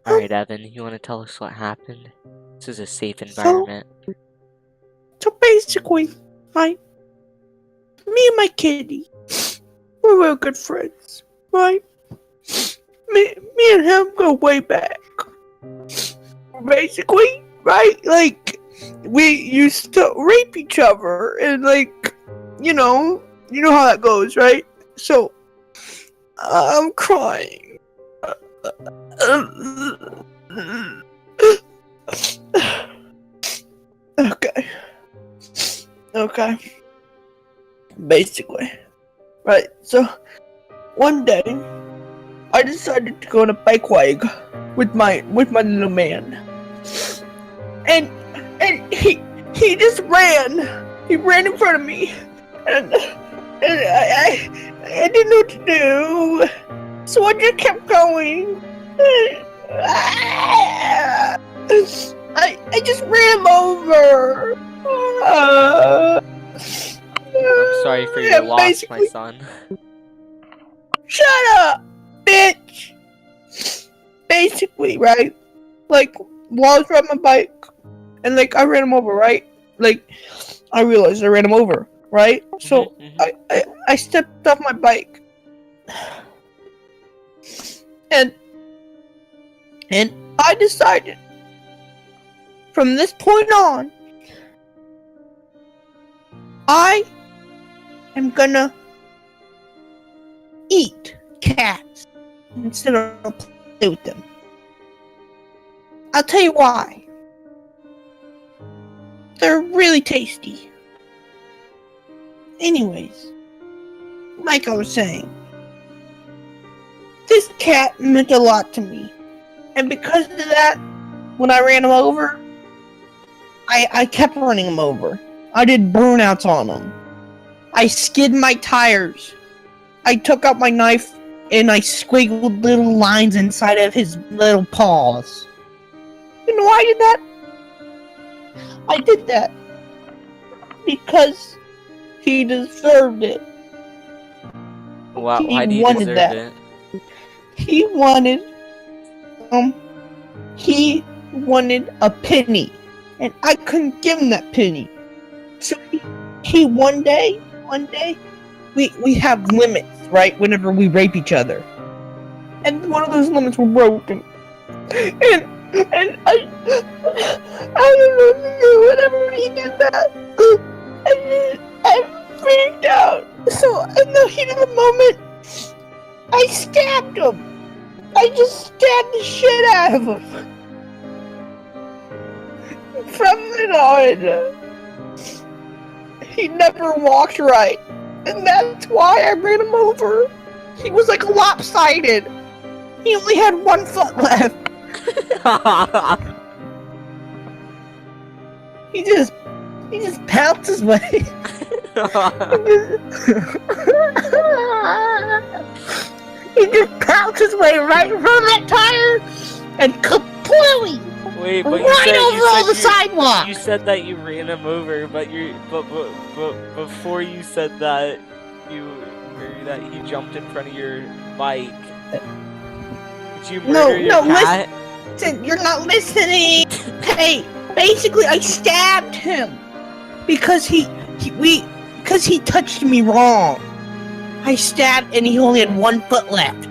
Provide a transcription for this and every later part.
Alright, Evan, you want to tell us what happened? This is a safe So, environment. so basically, right? Me and my kitty, we're real good friends, right? Me and him go way back. Basically, right? Like, we used to rape each other, and like, you know how that goes, right? So, I'm crying. Okay. Okay. Basically. Right, so one day I decided to go on a bike ride with my little man. And he just ran. He ran in front of me. And I didn't know what to do. So I just kept going. I just ran him over. I'm sorry for your loss, my son. Shut up, bitch! Basically, right? Like, while I was riding my bike, and like, I ran him over, right? Like, I realized I ran him over, right? So, I stepped off my bike. And I decided, from this point on, I am gonna eat cats instead of play with them. I'll tell you why. They're really tasty. Anyways, like I was saying, this cat meant a lot to me. And because of that, when I ran him over, I kept running him over. I did burnouts on him. I skid my tires. I took out my knife and I squiggled little lines inside of his little paws. You know why I did that? I did that because he deserved it. Why do you deserve it? He wanted a penny, and I couldn't give him that penny. So he one day, we have limits, right? Whenever we rape each other, and one of those limits were broken, and I don't know what to do whenever he did that. I freaked out. So in the heat of the moment, I stabbed him. I just stabbed the shit out of him. From then on, he never walked right. And that's why I ran him over. He was like lopsided. He only had 1 foot left. He just pounced his way. He just pounced his way right from that tire and completely Wait, but over the sidewalk. You said that you ran him over, but before you said that that he jumped in front of your bike. Did you murder your cat? Listen, you're not listening. Hey, basically I stabbed him because he touched me wrong. I stabbed and he only had 1 foot left.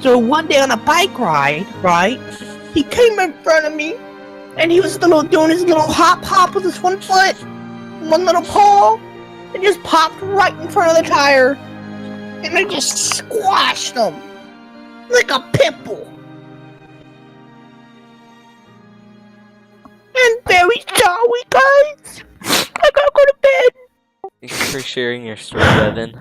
So one day on a bike ride, right? He came in front of me, and he was doing his little hop with his 1 foot, 1 little paw, and just popped right in front of the tire, and I just squashed him like a pit bull. And there we go, guys. I gotta go to bed. Thanks for sharing your story, Evan.